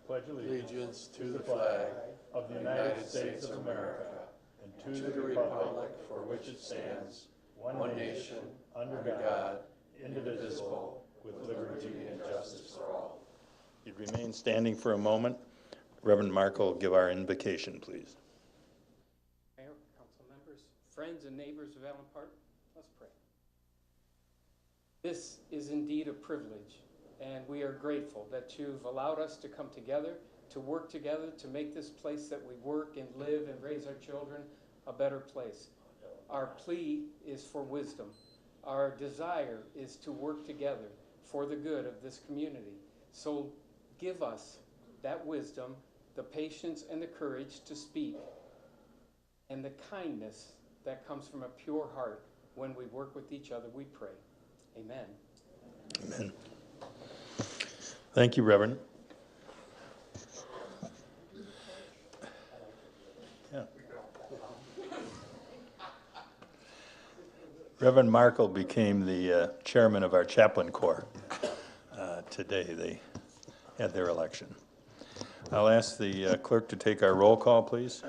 pledge allegiance to the flag of the United States of America and to the republic for which it stands, one nation, under God, indivisible, with liberty and justice for all. You'd remain standing for a moment. Reverend Mark will give our invocation, please. Mayor, council members, friends and neighbors of Allen Park, let's pray. This is indeed a privilege, and we are grateful that you've allowed us to come together, to work together, to make this place that we work and live and raise our children a better place. Our plea is for wisdom. Our desire is to work together for the good of this community. So give us that wisdom, the patience and the courage to speak, and the kindness that comes from a pure heart when we work with each other, we pray. Amen. Amen. Thank you, Reverend. Yeah. Reverend Markle became the chairman of our chaplain corps today. They had their election. I'll ask the clerk to take our roll call, please.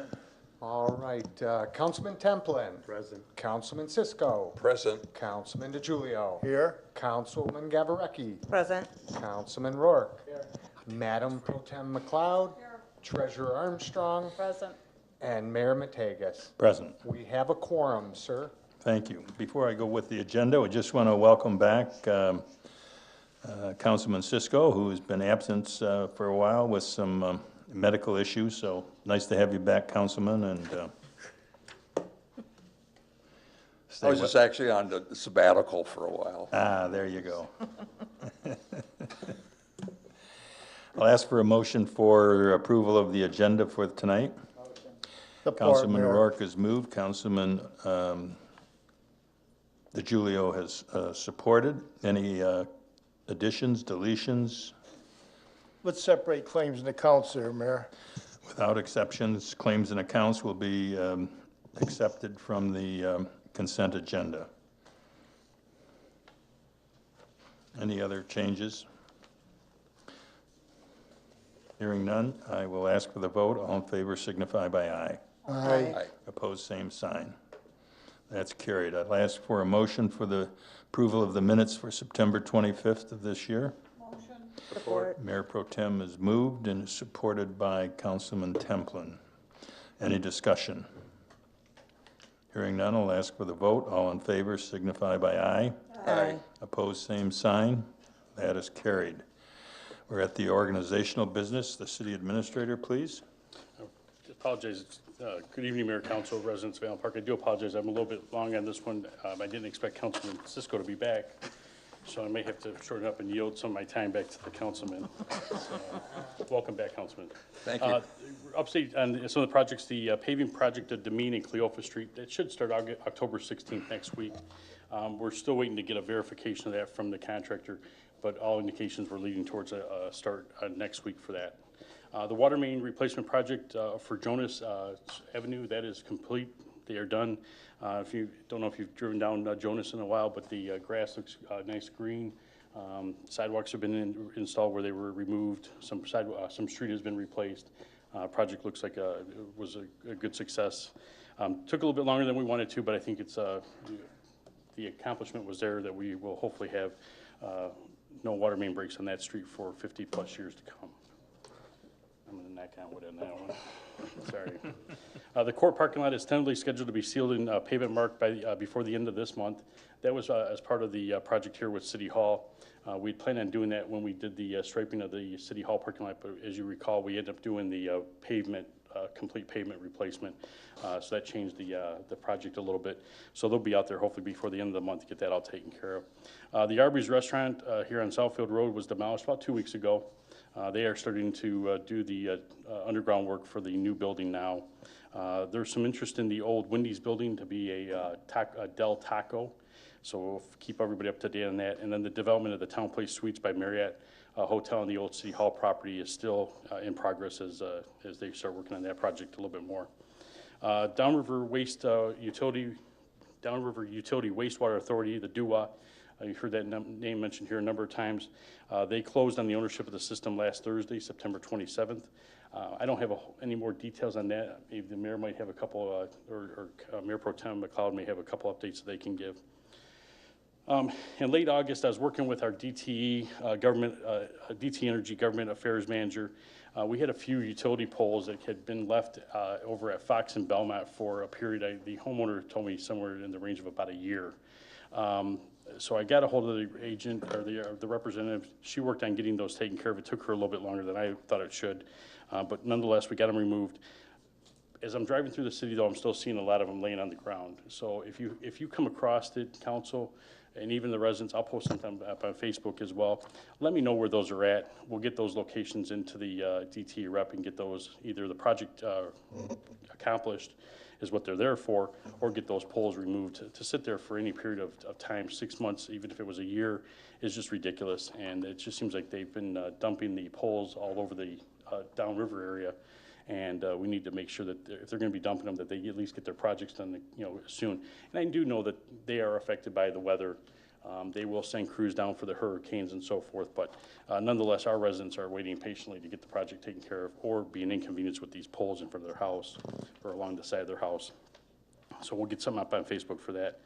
All right, Councilman Templin. Present. Councilman Cisco. Present. Councilman DiGiulio. Here. Councilman Gavarecki. Present. Councilman Rourke. Here. Madam Pro Tem McLeod. Here. Treasurer Armstrong. Present. And Mayor Mategas. Present. We have a quorum, sir. Thank you. Before I go with the agenda, we just want to welcome back Councilman Cisco, who has been absent for a while with some medical issues. So nice to have you back, Councilman. And I was just actually on the sabbatical for a while. Ah, there you go. I'll ask for a motion for approval of the agenda for tonight. Councilman Rourke has moved. Councilman DiGiulio has supported. Any additions, deletions? Let's separate claims and accounts there, Mayor. Without exceptions, claims and accounts will be accepted from the consent agenda. Any other changes? Hearing none, I will ask for the vote. All in favor signify by aye. Aye. Opposed, same sign. That's carried. I'll ask for a motion for the approval of the minutes for September 25th of this year. Motion. Support. Mayor Pro Tem is moved and is supported by Councilman Templin. Any discussion? Hearing none, I'll ask for the vote. All in favor signify by aye. Aye. Opposed, same sign. That is carried. We're at the organizational business. The city administrator, please. Apologize. Good evening, Mayor, Council, residents of Allen Park. I do apologize. I'm a little bit long on this one. I didn't expect Councilman Cisco to be back, so I may have to shorten up and yield some of my time back to the councilman. So, welcome back, Councilman. Thank you. Update on some of the projects, the paving project of Demeen and Cleopa Street, that should start October 16th next week. We're still waiting to get a verification of that from the contractor, but all indications were leading towards a start next week for that. The water main replacement project for Jonas Avenue, that is complete. They are done. If you don't know if you've driven down Jonas in a while, but the grass looks nice green. Sidewalks have been installed where they were removed. Some street has been replaced. Project looks like it was a good success. Took a little bit longer than we wanted to, but I think it's the accomplishment was there that we will hopefully have no water main breaks on that street for 50 plus years to come. I'm going to knock on wood on that one. Sorry. The court parking lot is tentatively scheduled to be sealed and pavement marked by before the end of this month. That was as part of the project here with City Hall. We'd planned on doing that when we did the striping of the City Hall parking lot, but as you recall, we ended up doing the complete pavement replacement. So that changed the project a little bit. So they'll be out there hopefully before the end of the month to get that all taken care of. The Arby's restaurant here on Southfield Road was demolished about 2 weeks ago. They are starting to do the underground work for the new building now. There's some interest in the old Wendy's building to be a Del Taco, so we'll keep everybody up to date on that. And then the development of the Town Place Suites by Marriott Hotel on the old City Hall property is still in progress as they start working on that project a little bit more. Downriver Utility Wastewater Authority, the DUWA, You heard that name mentioned here a number of times. They closed on the ownership of the system last Thursday, September 27th. I don't have any more details on that. Maybe the mayor might have a couple, Mayor Pro Tem McLeod may have a couple updates that they can give. In late August, I was working with our DTE Energy Government Affairs Manager. We had a few utility poles that had been left over at Fox and Belmont for a period. The homeowner told me somewhere in the range of about a year. So I got a hold of the agent or the representative. She worked on getting those taken care of. It took her a little bit longer than I thought it should, but nonetheless, we got them removed. As I'm driving through the city, though, I'm still seeing a lot of them laying on the ground. So if you come across it, council, and even the residents, I'll post them up on Facebook as well. Let me know where those are at. We'll get those locations into the DTE rep and get those, either the project accomplished is what they're there for, or get those poles removed. To sit there for any period of time, 6 months, even if it was a year, is just ridiculous. And it just seems like they've been dumping the poles all over the downriver area. And we need to make sure that if they're going to be dumping them, that they at least get their projects done, soon. And I do know that they are affected by the weather. They will send crews down for the hurricanes and so forth, but nonetheless, our residents are waiting patiently to get the project taken care of, or be an inconvenience with these poles in front of their house or along the side of their house. So we'll get something up on Facebook for that.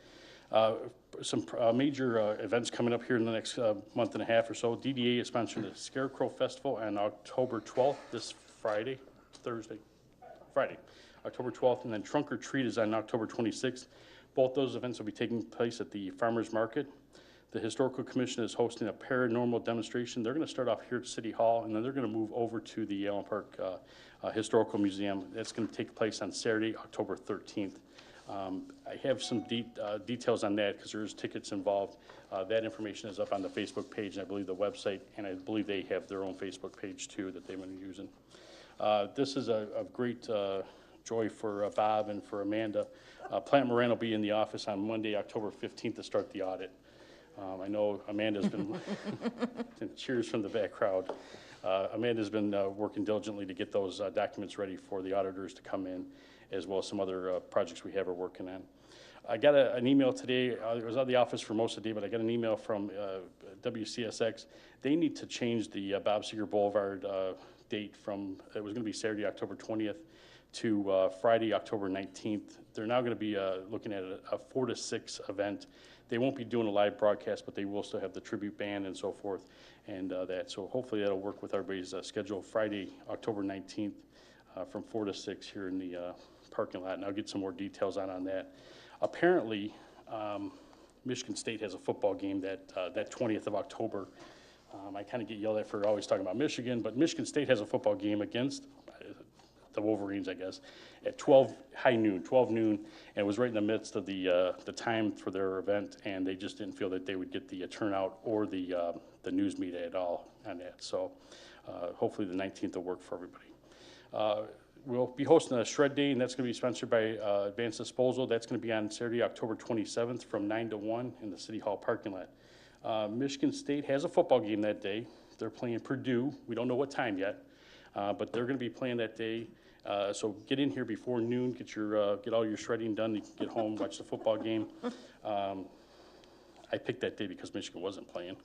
Some major events coming up here in the next month and a half or so. DDA is sponsoring the Scarecrow Festival on October 12th, this Friday. Friday, October 12th, and then Trunk or Treat is on October 26th. Both those events will be taking place at the Farmers Market. The Historical Commission is hosting a paranormal demonstration. They're going to start off here at City Hall, and then they're going to move over to the Allen Park Historical Museum. That's going to take place on Saturday, October 13th. I have some details on that because there's tickets involved. That information is up on the Facebook page, and I believe the website, and I believe they have their own Facebook page too that they've been using. This is a great joy for Bob and for Amanda. Plant Moran will be in the office on Monday, October 15th to start the audit. I know Amanda's been, cheers from the back crowd. Amanda's been working diligently to get those documents ready for the auditors to come in, as well as some other projects we have her working on. I got an email today. I was out of the office for most of the day, but I got an email from WCSX. They need to change the Bob Seger Boulevard date from, it was going to be Saturday, October 20th to Friday, October 19th. They're now going to be looking at a 4 to 6 event. They won't be doing a live broadcast, but they will still have the tribute band and so forth and that. So hopefully that'll work with everybody's schedule. Friday, October 19th from 4 to 6 here in the parking lot. And I'll get some more details on that. Apparently, Michigan State has a football game that 20th of October. I kind of get yelled at for always talking about Michigan, but Michigan State has a football game against the Wolverines, I guess, at 12 noon, and it was right in the midst of the time for their event, and they just didn't feel that they would get the turnout or the news media at all on that. So hopefully the 19th will work for everybody. We'll be hosting a Shred Day, and that's going to be sponsored by Advanced Disposal. That's going to be on Saturday, October 27th from 9 to 1 in the City Hall parking lot. Michigan State has a football game that day. They're playing Purdue. We don't know what time yet, but they're going to be playing that day. So get in here before noon, get all your shredding done, you can get home, watch the football game. I picked that day because Michigan wasn't playing,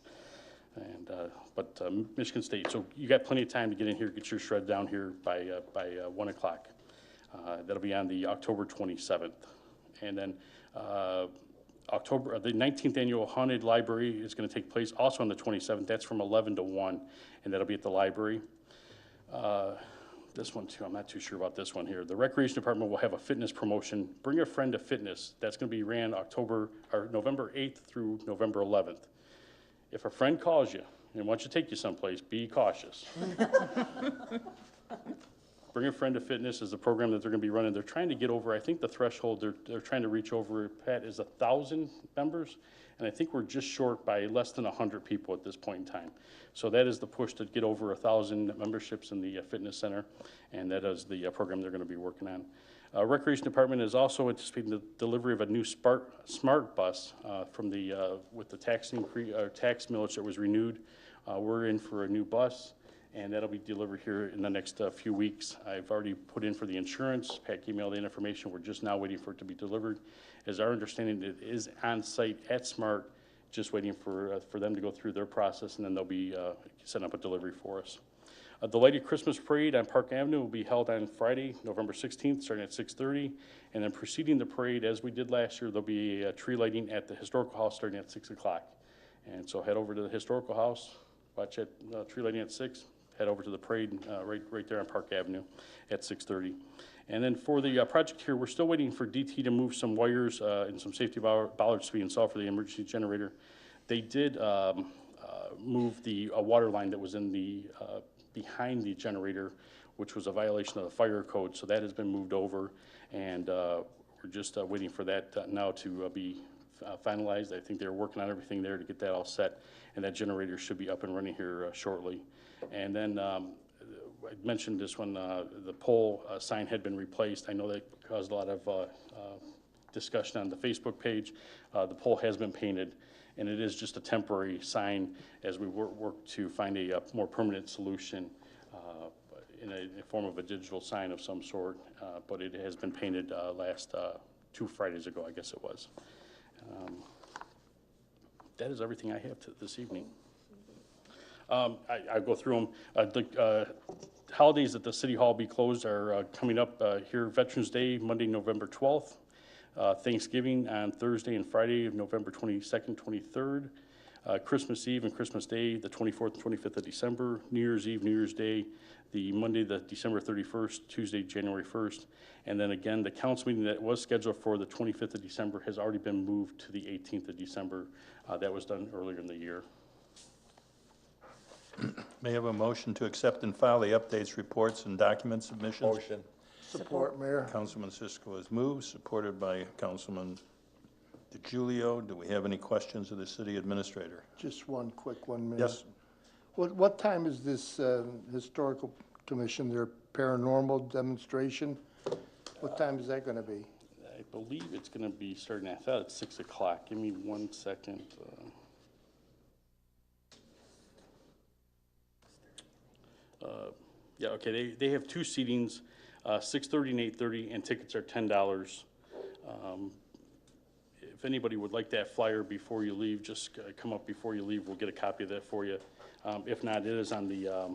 but Michigan State. So you got plenty of time to get in here, get your shred down here by 1 o'clock. That'll be on the October 27th, and then the 19th annual Haunted Library is going to take place also on the 27th. That's from 11 to 1, and that'll be at the library. This one too, I'm not too sure about this one here. The Recreation Department will have a fitness promotion, Bring a Friend to Fitness. That's going to be ran November 8th through November 11th. If a friend calls you and wants to take you someplace, be cautious. Bring a Friend to Fitness is the program that they're going to be running. They're trying to get over, I think the threshold they're trying to reach over, Pat, is 1,000 members. And I think we're just short by less than 100 people at this point in time. So that is the push to get over 1,000 memberships in the fitness center, and that is the program they're going to be working on. Recreation Department is also anticipating the delivery of a new smart bus with the tax millage that was renewed. We're in for a new bus, and that'll be delivered here in the next few weeks. I've already put in for the insurance. Pat gave me all the information. We're just now waiting for it to be delivered. As our understanding, it is on site at SMART, just waiting for them to go through their process, and then they'll be setting up a delivery for us. The Lighted Christmas Parade on Park Avenue will be held on Friday, November 16th, starting at 6:30. And then preceding the parade, as we did last year, there'll be a tree lighting at the Historical House starting at 6 o'clock. And so head over to the Historical House, watch it, tree lighting at 6, head over to the parade right there on Park Avenue at 6:30. And then for the project here, we're still waiting for DT to move some wires and some safety bollards to be installed for the emergency generator. They did move the water line that was in the behind the generator, which was a violation of the fire code. So that has been moved over, and we're just waiting for that now to be finalized. I think they're working on everything there to get that all set, and that generator should be up and running here shortly. And then I mentioned this one, the pole sign had been replaced. I know that caused a lot of discussion on the Facebook page. The pole has been painted, and it is just a temporary sign as we work to find a more permanent solution in a form of a digital sign of some sort, but it has been painted last 2 Fridays ago, I guess it was. That is everything I have this evening. I'll go through them. The holidays at the City Hall be closed are coming up here. Veterans Day, Monday, November 12th. Thanksgiving on Thursday and Friday of November 22nd, 23rd. Christmas Eve and Christmas Day, the 24th and 25th of December. New Year's Eve, New Year's Day, the Monday, the December 31st, Tuesday, January 1st. And then again, the council meeting that was scheduled for the 25th of December has already been moved to the 18th of December. That was done earlier in the year. May I have a motion to accept and file the updates, reports, and document submissions? Motion. Support, Mayor. Councilman Cisco has moved, supported by Councilman DeGiulio. Do we have any questions of the city administrator? Just one quick one, Mayor. Yes. What time is this historical commission, their paranormal demonstration? What time is that going to be? I believe it's going to be starting, I thought it's 6 o'clock. Give me 1 second. Yeah, okay, they have 2 seatings, 6:30 and 8:30, and tickets are $10. If anybody would like that flyer before you leave, just come up before you leave. We'll get a copy of that for you. If not, it is on the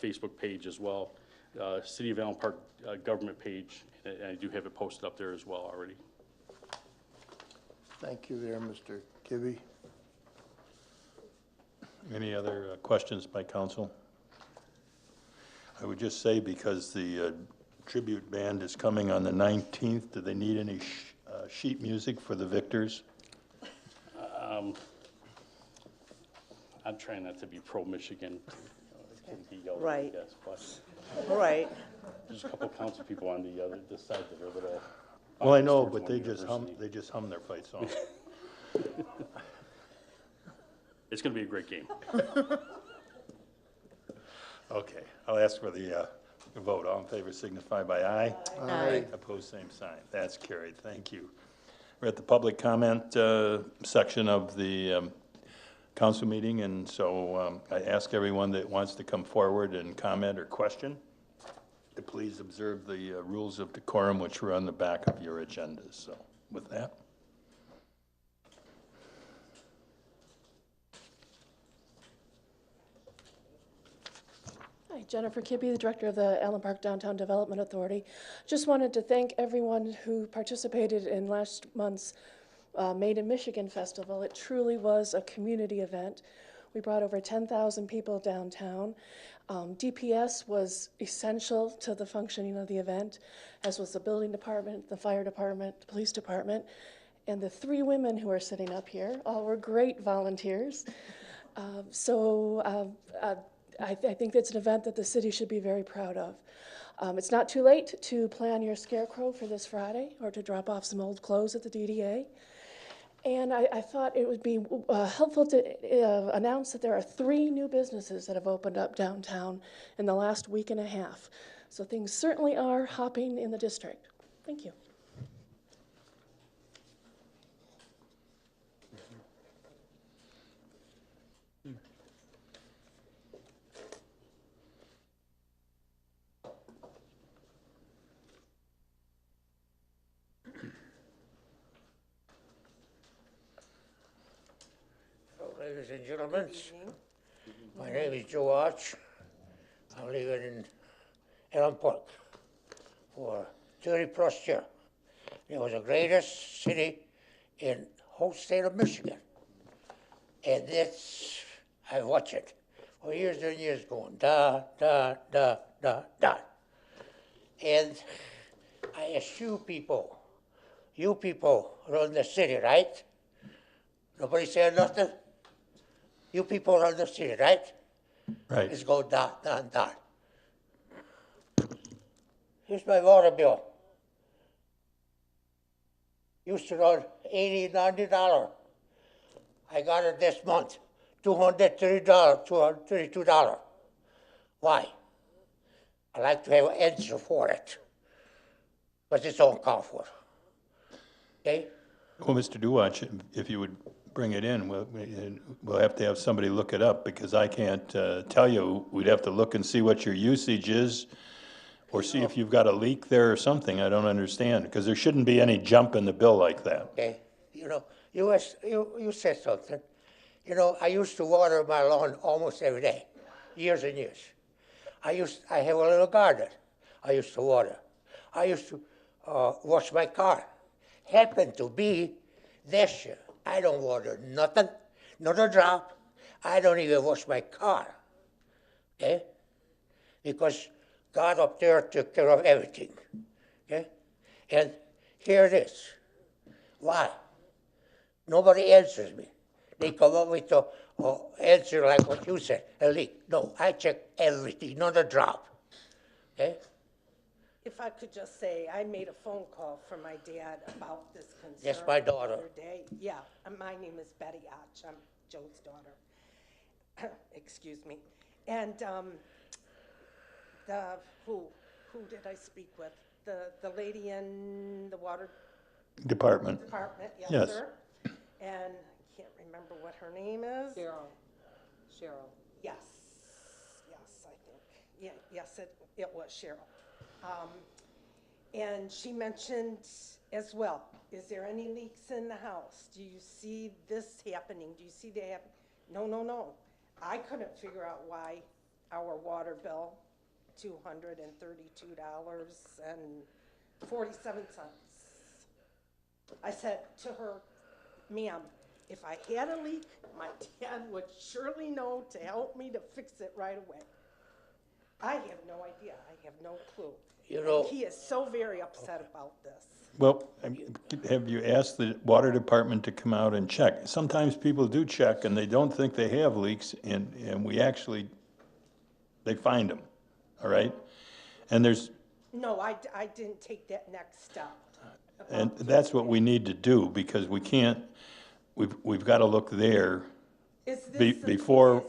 Facebook page as well, City of Allen Park government page, and I do have it posted up there as well already. Thank you there, Mr. Kibbe. Any other questions by council? I would just say, because the tribute band is coming on the 19th, do they need any sheet music for the victors? I'm trying not to be pro-Michigan. It can be yelled at, Right. I guess, but Right. there's a couple council people on this side that are a little. Well, I know, towards but one they university. just hum their fight song. It's going to be a great game. Okay, I'll ask for the vote. All in favor signify by aye. Aye. Opposed, same sign. That's carried. Thank you. We're at the public comment section of the council meeting, and so I ask everyone that wants to come forward and comment or question to please observe the rules of decorum, which are on the back of your agendas. So with that. Hi, Jennifer Kibbe, the director of the Allen Park Downtown Development Authority. Just wanted to thank everyone who participated in last month's Made in Michigan Festival. It truly was a community event. We brought over 10,000 people downtown. DPS was essential to the functioning of the event, as was the building department, the fire department, the police department, and the 3 women who are sitting up here all were great volunteers. I think that's an event that the city should be very proud of. It's not too late to plan your scarecrow for this Friday or to drop off some old clothes at the DDA. And I thought it would be helpful to announce that there are 3 new businesses that have opened up downtown in the last week and a half. So things certainly are hopping in the district. Thank you. Ladies and gentlemen, my name is Joe Arch. I'm living in Allen Park for 30+ years. It was the greatest city in whole state of Michigan. And that's, I watch it for years and years going da, da, da, da, da. And I ask you people run the city, right? Nobody saying nothing? You people run the city, right? Right. Let's go da, da, da. Here's my water bill. Used to run $80, $90. I got it this month, $230, $232. Why? I like to have an answer for it, but it's all called for. Okay? Well, Mr. Duwatch, if you would bring it in, we'll have to have somebody look it up, because I can't tell you. We'd have to look and see what your usage is, or see if you've got a leak there or something. I don't understand, because there shouldn't be any jump in the bill like that. Okay? You know, you said something. You know, I used to water my lawn almost every day, years and years. I have a little garden. I used to water. I used to wash my car. Happened to be this year, I don't water nothing, not a drop. I don't even wash my car, okay? Because God up there took care of everything, okay? And here it is. Why? Nobody answers me. They come up with an answer like what you said, a leak. No, I check everything, not a drop, okay? If I could just say, I made a phone call for my dad about this concern. Yes, my daughter. The other day. Yeah, and my name is Betty Otch. I'm Joe's daughter. Excuse me. And who did I speak with? The lady in the water Department. yes, Yes. sir. And I can't remember what her name is. Cheryl. Yes, I think. Yeah, yes, it was Cheryl. And she mentioned as well, is there any leaks in the house? Do you see this happening? Do you see that happening? No. I couldn't figure out why our water bill, $232.47. I said to her, ma'am, if I had a leak, my dad would surely know to help me to fix it right away. I have no idea. I have no clue. You know, he is so very upset about this. Well, have you asked the water department to come out and check? Sometimes people do check and they don't think they have leaks, and we actually, they find them, all right? And there's... No, I didn't take that next step. And that's what we need to do, because we can't, we've got to look there Is this before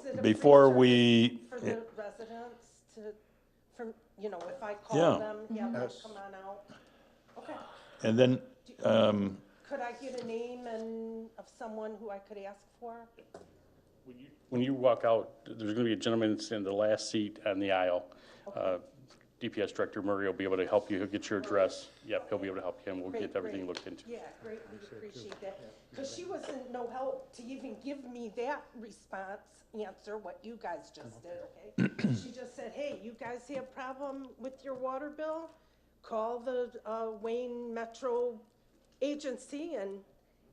we... For the residents if I call them, have them come on out? Okay. And then, Could I get a name of someone who I could ask for? When you walk out, there's going to be a gentleman that's in the last seat on the aisle. DPS Director Murray will be able to help you. He'll get your address. Yep, he'll be able to help you, and we'll get everything looked into. Yeah, greatly appreciate that. Because she wasn't no help to even give me that answer, what you guys just did, okay? She just said, hey, you guys have a problem with your water bill? Call the Wayne Metro Agency and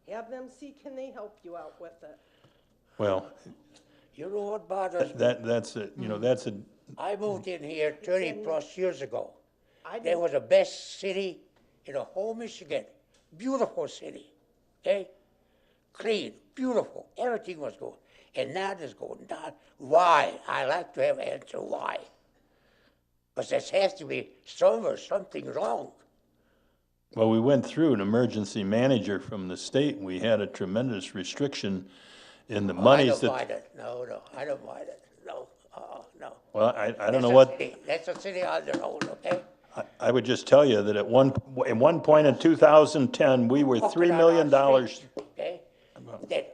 have them see can they help you out with it. well, you know what bothers me? that's a, that's a... I moved in here 30+ years ago. That was the best city in the whole Michigan. Beautiful city, okay? Clean, beautiful, everything was good. And now it's going down. Why? I like to have an answer why. Because there has to be something wrong. Well, we went through an emergency manager from the state. We had a tremendous restriction in the monies that... I don't mind it. No, I don't mind it. No. Well, I don't know what... That's a city on their own, okay? I would just tell you that at one point in 2010, we were $3 million. Okay? That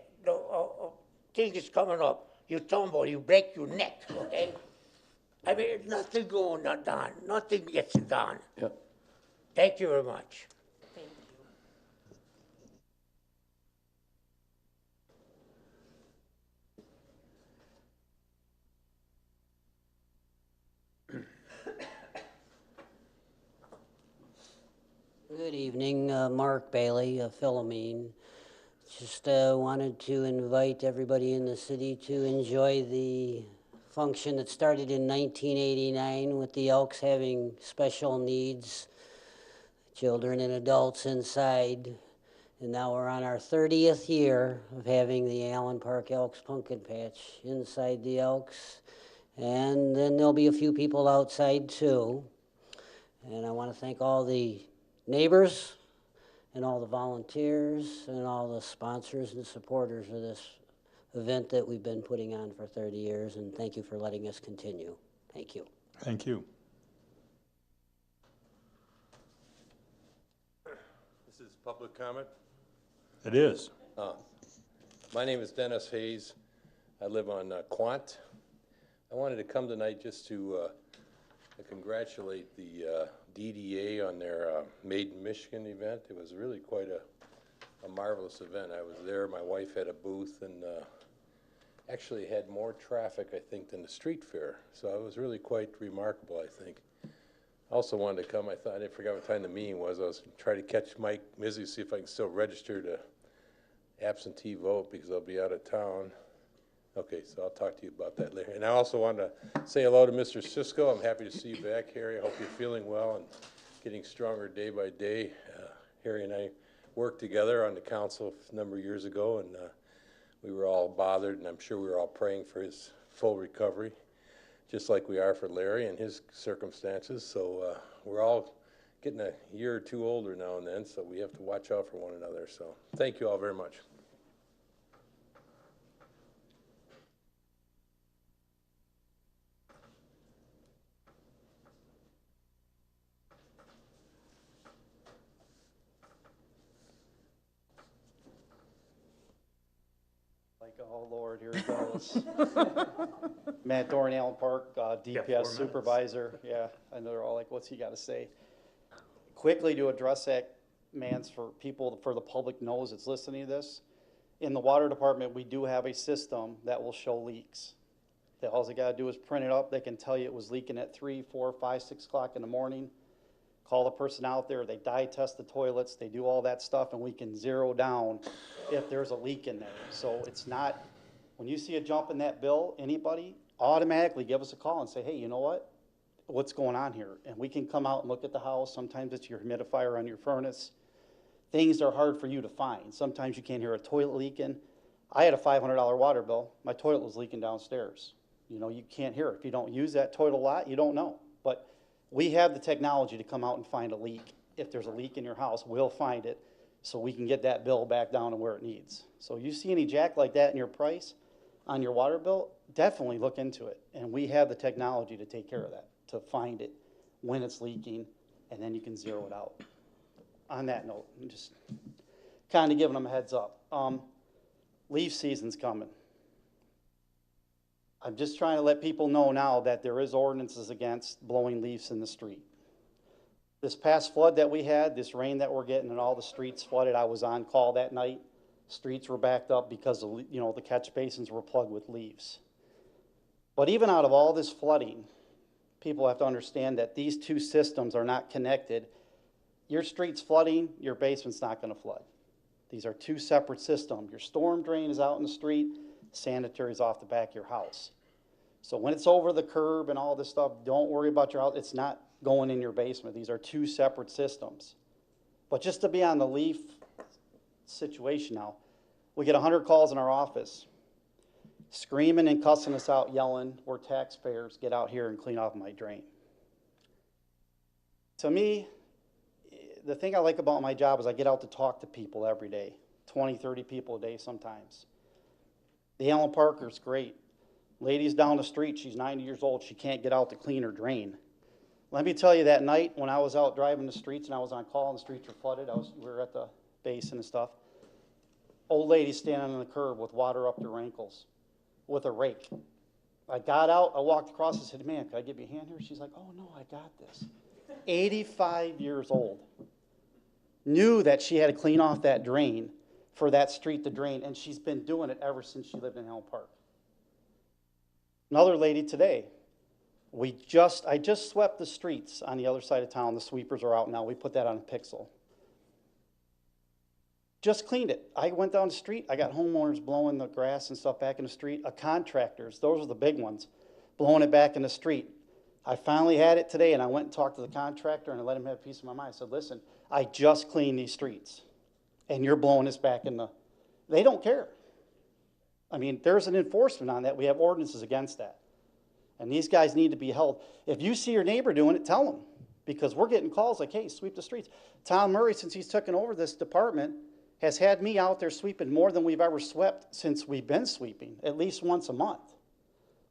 thing is coming up. You tumble, you break your neck, okay? I mean, nothing going on, nothing gets done. Yep. Thank you very much. Thank you. Good evening, Mark Bailey, Philomene. Just wanted to invite everybody in the city to enjoy the function that started in 1989 with the Elks having special needs, children and adults inside. And now we're on our 30th year of having the Allen Park Elks Pumpkin Patch inside the Elks. And then there'll be a few people outside too. And I want to thank all the neighbors and all the volunteers and all the sponsors and supporters of this event that we've been putting on for 30 years. And thank you for letting us continue. Thank you. Thank you. This is public comment. It is. My name is Dennis Hayes. I live on Quant. I wanted to come tonight just to congratulate the DDA on their Made in Michigan event. It was really quite a marvelous event. I was there. My wife had a booth and actually had more traffic, I think, than the street fair. So it was really quite remarkable, I think. I also wanted to come. I forgot what time the meeting was. I was trying to catch Mike Mizzy, see if I can still register to absentee vote because I'll be out of town. Okay, so I'll talk to you about that later. And I also want to say hello to Mr. Cisco. I'm happy to see you back, Harry. I hope you're feeling well and getting stronger day by day. Harry and I worked together on the council a number of years ago, and we were all bothered, and I'm sure we were all praying for his full recovery, just like we are for Larry and his circumstances. So we're all getting a year or two older now and then, so we have to watch out for one another. So thank you all very much. Oh, Lord, here it goes. Matt Dorn, Allen Park, DPS supervisor. Yeah, I know they're all like, what's he got to say? Quickly to address that, Mance, for people, for the public knows it's listening to this. In the water department, we do have a system that will show leaks. That all they got to do is print it up. They can tell you it was leaking at 3, 4, 5, 6 o'clock in the morning. Call the person out there. They dye test the toilets. They do all that stuff, and we can zero down if there's a leak in there. So it's not, when you see a jump in that bill, anybody automatically give us a call and say, hey, you know what? What's going on here? And we can come out and look at the house. Sometimes it's your humidifier on your furnace. Things are hard for you to find. Sometimes you can't hear a toilet leaking. I had a $500 water bill. My toilet was leaking downstairs. You know, you can't hear it. If you don't use that toilet a lot, you don't know. But we have the technology to come out and find a leak. If there's a leak in your house, we'll find it so we can get that bill back down to where it needs. So you see any jack like that in your price on your water bill, definitely look into it. And we have the technology to take care of that, to find it when it's leaking, and then you can zero it out. On that note, I'm just kind of giving them a heads up. Leaf season's coming. I'm just trying to let people know now that there is ordinances against blowing leaves in the street. This past flood that we had, this rain that we're getting and all the streets flooded, I was on call that night. Streets were backed up because of, you know, the catch basins were plugged with leaves. But even out of all this flooding, people have to understand that these two systems are not connected. Your street's flooding, your basement's not going to flood. These are two separate systems. Your storm drain is out in the street, sanitary is off the back of your house. So when it's over the curb and all this stuff, don't worry about your house. It's not going in your basement. These are two separate systems. But just to be on the leaf situation now, we get 100 calls in our office screaming and cussing us out, yelling, we're taxpayers, get out here and clean off my drain. To me, the thing I like about my job is I get out to talk to people every day, 20, 30 people a day sometimes. The Allen Parker's great. Lady's down the street, she's 90 years old, she can't get out to clean her drain. Let me tell you, that night when I was out driving the streets and I was on call and the streets were flooded, we were at the basin and stuff, old lady standing on the curb with water up to her ankles with a rake. I got out, I walked across and said, man, can I give you a hand here? She's like, oh no, I got this. 85 years old. Knew that she had to clean off that drain for that street to drain, and she's been doing it ever since she lived in Allen Park. Another lady today, I just swept the streets on the other side of town. The sweepers are out now. We put that on a pixel. Just cleaned it. I went down the street, I got homeowners blowing the grass and stuff back in the street, contractors, those are the big ones, blowing it back in the street. I finally had it today, and I went and talked to the contractor, and I let him have peace of my mind. I said, listen, I just cleaned these streets, and you're blowing this back in the, they don't care. I mean, there's an enforcement on that. We have ordinances against that. And these guys need to be held. If you see your neighbor doing it, tell them, because we're getting calls like, hey, sweep the streets. Tom Murray, since he's taken over this department, has had me out there sweeping more than we've ever swept since we've been sweeping, at least once a month,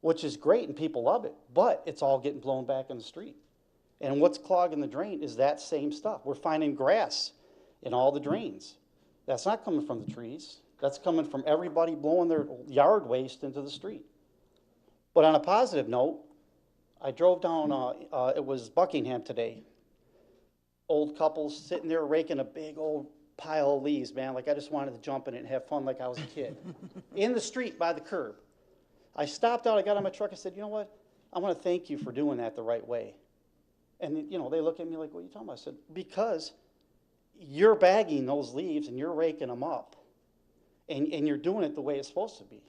which is great and people love it, but it's all getting blown back in the street. And what's clogging the drain is that same stuff. We're finding grass in all the drains. That's not coming from the trees. That's coming from everybody blowing their yard waste into the street. But on a positive note, I drove down, it was Buckingham today. Old couples sitting there raking a big old pile of leaves, man, like I just wanted to jump in it and have fun like I was a kid. In the street by the curb. I stopped out, I got on my truck, I said, you know what? I want to thank you for doing that the right way. And, you know, they look at me like, what are you talking about? I said, because you're bagging those leaves and you're raking them up. And you're doing it the way it's supposed to be.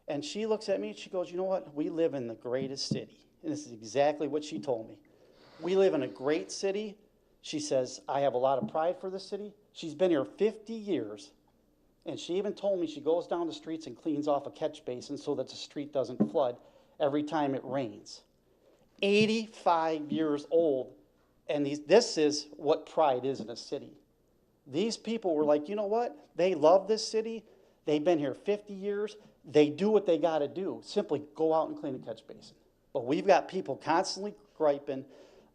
And she looks at me and she goes, you know what? We live in the greatest city. And this is exactly what she told me. We live in a great city. She says, I have a lot of pride for this city. She's been here 50 years. And she even told me she goes down the streets and cleans off a catch basin so that the street doesn't flood every time it rains. 85 years old. And this is what pride is in a city. These people were like, you know what? They love this city. They've been here 50 years. They do what they got to do. Simply go out and clean a catch basin. But we've got people constantly griping.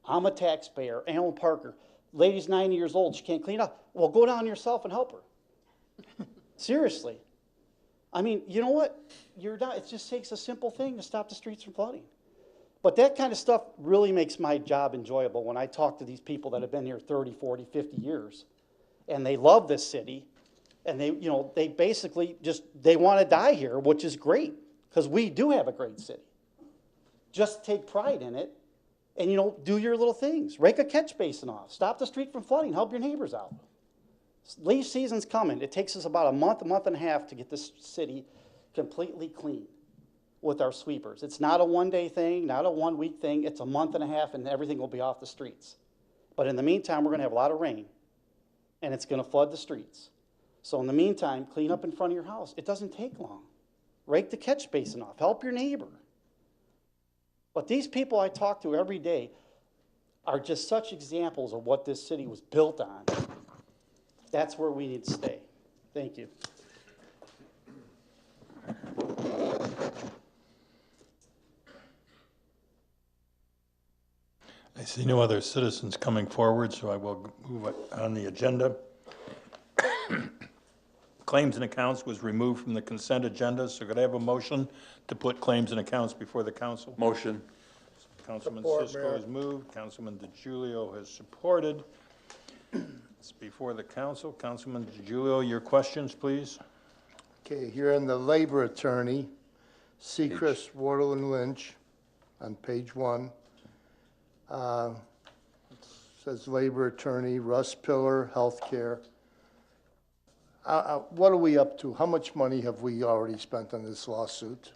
I'm a taxpayer. Alan Parker. Lady's 90 years old. She can't clean up. Well, go down yourself and help her. Seriously. I mean, you know what? You're not, it just takes a simple thing to stop the streets from flooding. But that kind of stuff really makes my job enjoyable when I talk to these people that have been here 30, 40, 50 years. And they love this city. And they, you know, they basically just, they want to die here, which is great. Because we do have a great city. Just take pride in it. And, you know, do your little things. Rake a catch basin off. Stop the street from flooding. Help your neighbors out. Leaf season's coming. It takes us about a month and a half to get this city completely clean with our sweepers. It's not a one-day thing, not a one-week thing. It's a month and a half, and everything will be off the streets. But in the meantime, we're going to have a lot of rain, and it's going to flood the streets. So in the meantime, clean up in front of your house. It doesn't take long. Rake the catch basin off. Help your neighbor. But these people I talk to every day are just such examples of what this city was built on. That's where we need to stay. Thank you. I see no other citizens coming forward, so I will move on the agenda. Claims and accounts was removed from the consent agenda, so could I have a motion to put claims and accounts before the council? Motion. Councilman Support, Cisco Mayor. has moved, Councilman DiGiulio has supported. It's before the council. Councilman DiGiulio, your questions, please. Okay, here in the labor attorney, Seacrest, Wardle, and Lynch, on page 1. Says labor attorney, Russ Pillar, healthcare. What are we up to? How much money have we already spent on this lawsuit?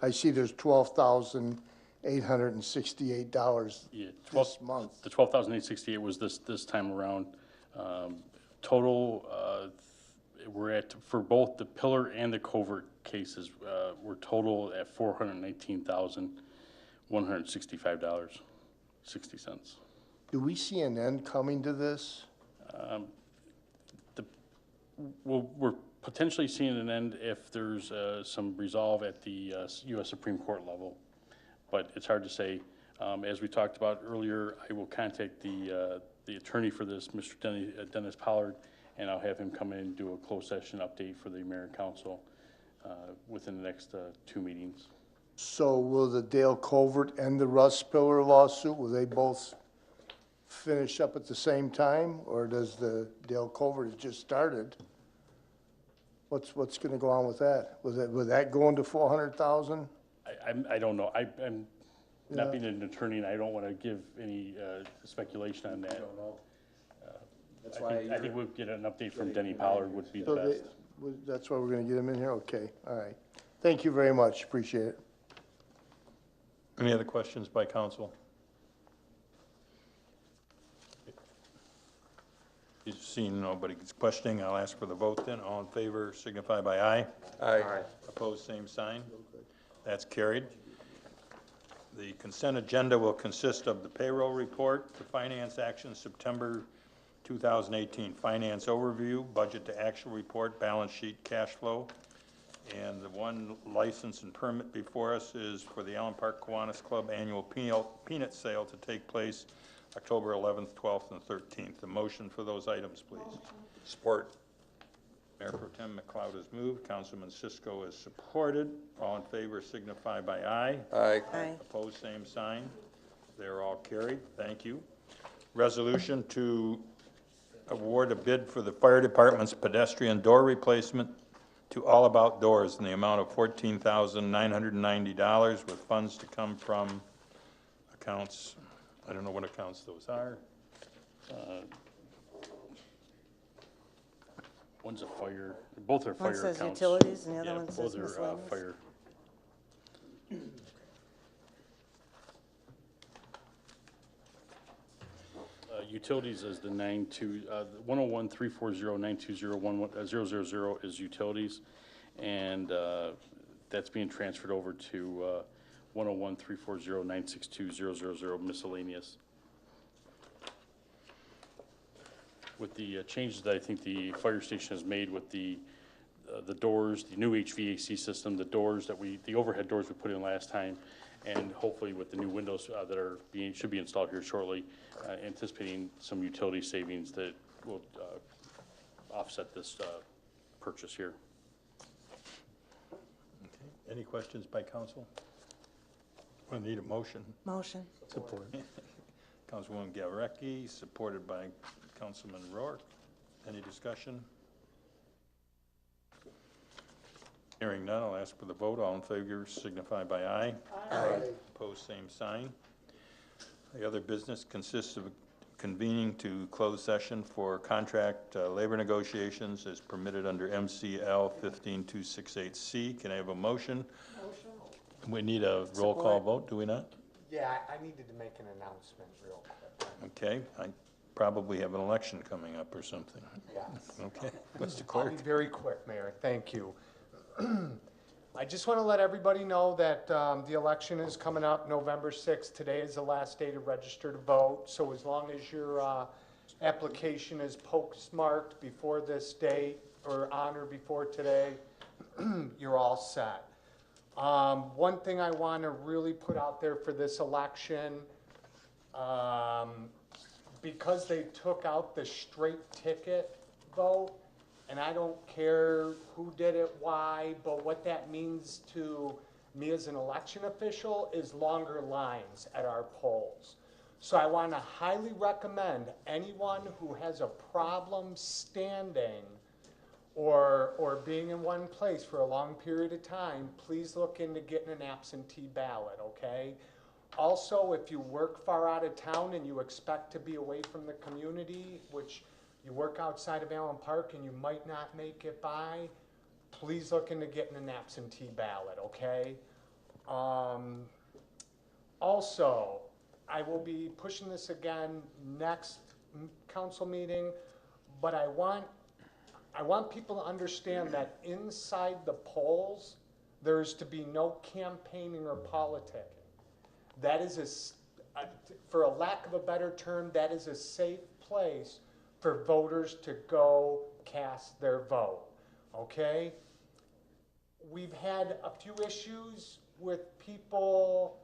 I see there's $12,868 this month. The $12,868 was this time around. Total, we're at, for both the Pillar and the Covert cases, we're total at $419,165.60. Do we see an end coming to this? We're potentially seeing an end if there's some resolve at the U.S. Supreme Court level, but it's hard to say. As we talked about earlier, I will contact the attorney for this, Mr. Dennis Pollard, and I'll have him come in and do a closed session update for the mayor and council within the next 2 meetings. So will the Dale Covert and the Russ Pillar lawsuit, will they both finish up at the same time, or does the Dale Covert has just started? What's going to go on with that? Will that go into 400,000? I don't know. I'm not being an attorney, and I don't want to give any speculation on that. That's why I think we'll get an update from Denny Pollard would be the So best. that's why we're gonna get him in here? Okay, all right. Thank you very much, appreciate it. Any other questions by council? You've seen nobody's questioning, I'll ask for the vote then. All in favor signify by aye. Aye. Opposed, same sign. That's carried. The consent agenda will consist of the payroll report, the finance action September 2018 finance overview, budget to actual report, balance sheet, cash flow. And the one license and permit before us is for the Allen Park Kiwanis Club annual peanut sale to take place October 11th, 12th, and 13th. The motion for those items, please. Support. Mayor Pro Tem McLeod has moved. Councilman Cisco has supported. All in favor signify by aye. Aye. Opposed, same sign. They're all carried. Thank you. Resolution to award a bid for the fire department's pedestrian door replacement to All About Doors in the amount of $14,990 with funds to come from accounts. I don't know what accounts those are. One's a fire, both are fire One says accounts. utilities and the other Yeah, one both says are, miscellaneous. fire. Utilities is the 101-340-920-000 is utilities, and that's being transferred over to 101-340-962-000 miscellaneous. With the changes that I think the fire station has made with the doors, the new HVAC system, the doors that the overhead doors we put in last time, and hopefully with the new windows that are should be installed here shortly, anticipating some utility savings that will offset this purchase here. Okay. Any questions by council? We need a motion. Motion. Support. Councilwoman Gawarecki, supported by Councilman Rourke. Any discussion? Hearing none, I'll ask for the vote. All in favor signify by aye. Aye. Opposed, same sign. The other business consists of convening to closed session for contract labor negotiations as permitted under MCL 15268C. Can I have a motion? Motion. We need a roll call vote, do we not? Yeah, I needed to make an announcement real quick. Okay, I probably have an election coming up or something. Yes. Okay, Mr. I'll Clerk. be very quick, Mayor. Thank you. I just want to let everybody know that the election is coming up November 6th. Today is the last day to register to vote. So as long as your application is postmarked before this date or on or before today, you're all set. One thing I want to really put out there for this election, because they took out the straight ticket vote, and I don't care who did it, why, but what that means to me as an election official is longer lines at our polls. So I want to highly recommend anyone who has a problem standing or being in one place for a long period of time, please look into getting an absentee ballot, okay? Also, if you work far out of town and you expect to be away from the community, which you work outside of Allen Park and you might not make it by, please look into getting an absentee ballot, okay? Also, I will be pushing this again next council meeting, but I want people to understand that inside the polls, there is to be no campaigning or politicking. That is for a lack of a better term, that is a safe place for voters to go cast their vote, okay? We've had a few issues with people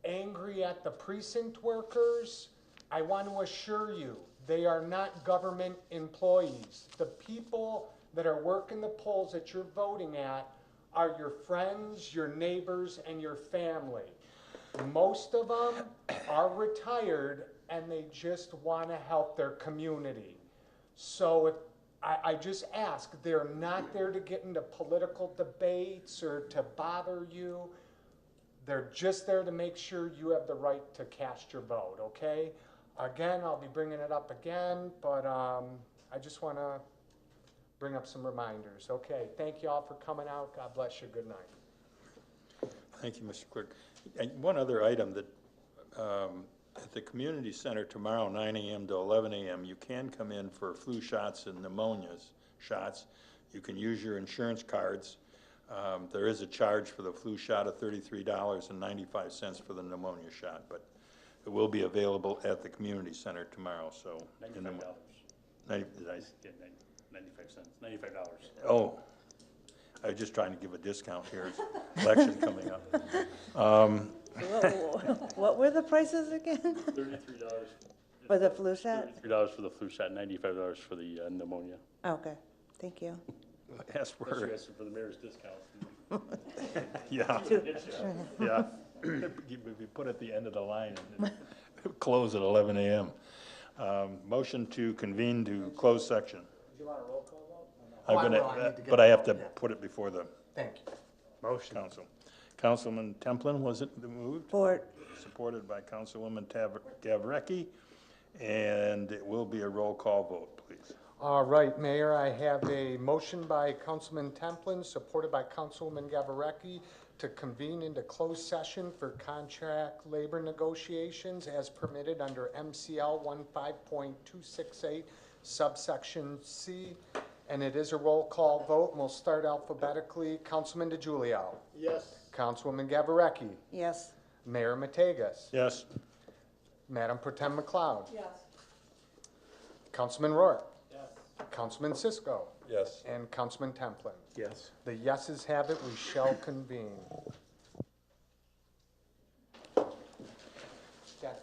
angry at the precinct workers. I want to assure you, they are not government employees. The people that are working the polls that you're voting at are your friends, your neighbors, and your family. Most of them are retired and they just want to help their community. So if I just ask, they're not there to get into political debates or to bother you. They're just there to make sure you have the right to cast your vote, okay? Again, I'll be bringing it up again, but I just want to bring up some reminders. Okay, thank you all for coming out. God bless you. Good night. Thank you, Mr. Clerk. And one other item that, at the community center tomorrow, 9 a.m. to 11 a.m., you can come in for flu shots and pneumonia shots. You can use your insurance cards. There is a charge for the flu shot of $33.95 for the pneumonia shot, but it will be available at the community center tomorrow, so. $95. 90, did I, Yeah, 95 cents, $95. oh, I was just trying to give a discount here. Election coming up. What were the prices again? $33 For the flu shot? $33 for the flu shot, $95 for the pneumonia. Okay, thank you. Ask for Unless it. you're asking for the mayor's discount. Yeah, yeah. We put at the end of the line and close at 11 a.m. Motion to convene to close section. Do you want a roll call vote? I'm I gonna, will. I need to get but I have the to vote, yeah. put it before the Thank you. motion. Councilman Templin, was it moved? Supported by Councilwoman Gavrecki, and it will be a roll call vote, please. All right, Mayor, I have a motion by Councilman Templin, supported by Councilwoman Gavarecki, to convene into closed session for contract labor negotiations as permitted under MCL 15.268 subsection C. And it is a roll call vote, and we'll start alphabetically. Councilman DeGiulio. Yes. Councilwoman Gavarecki. Yes. Mayor Mategas. Yes. Madam Pro Tem McLeod. Yes. Councilman Rourke. Councilman Cisco. Yes. And Councilman Templin. Yes. The yeses have it, we shall convene. Yes.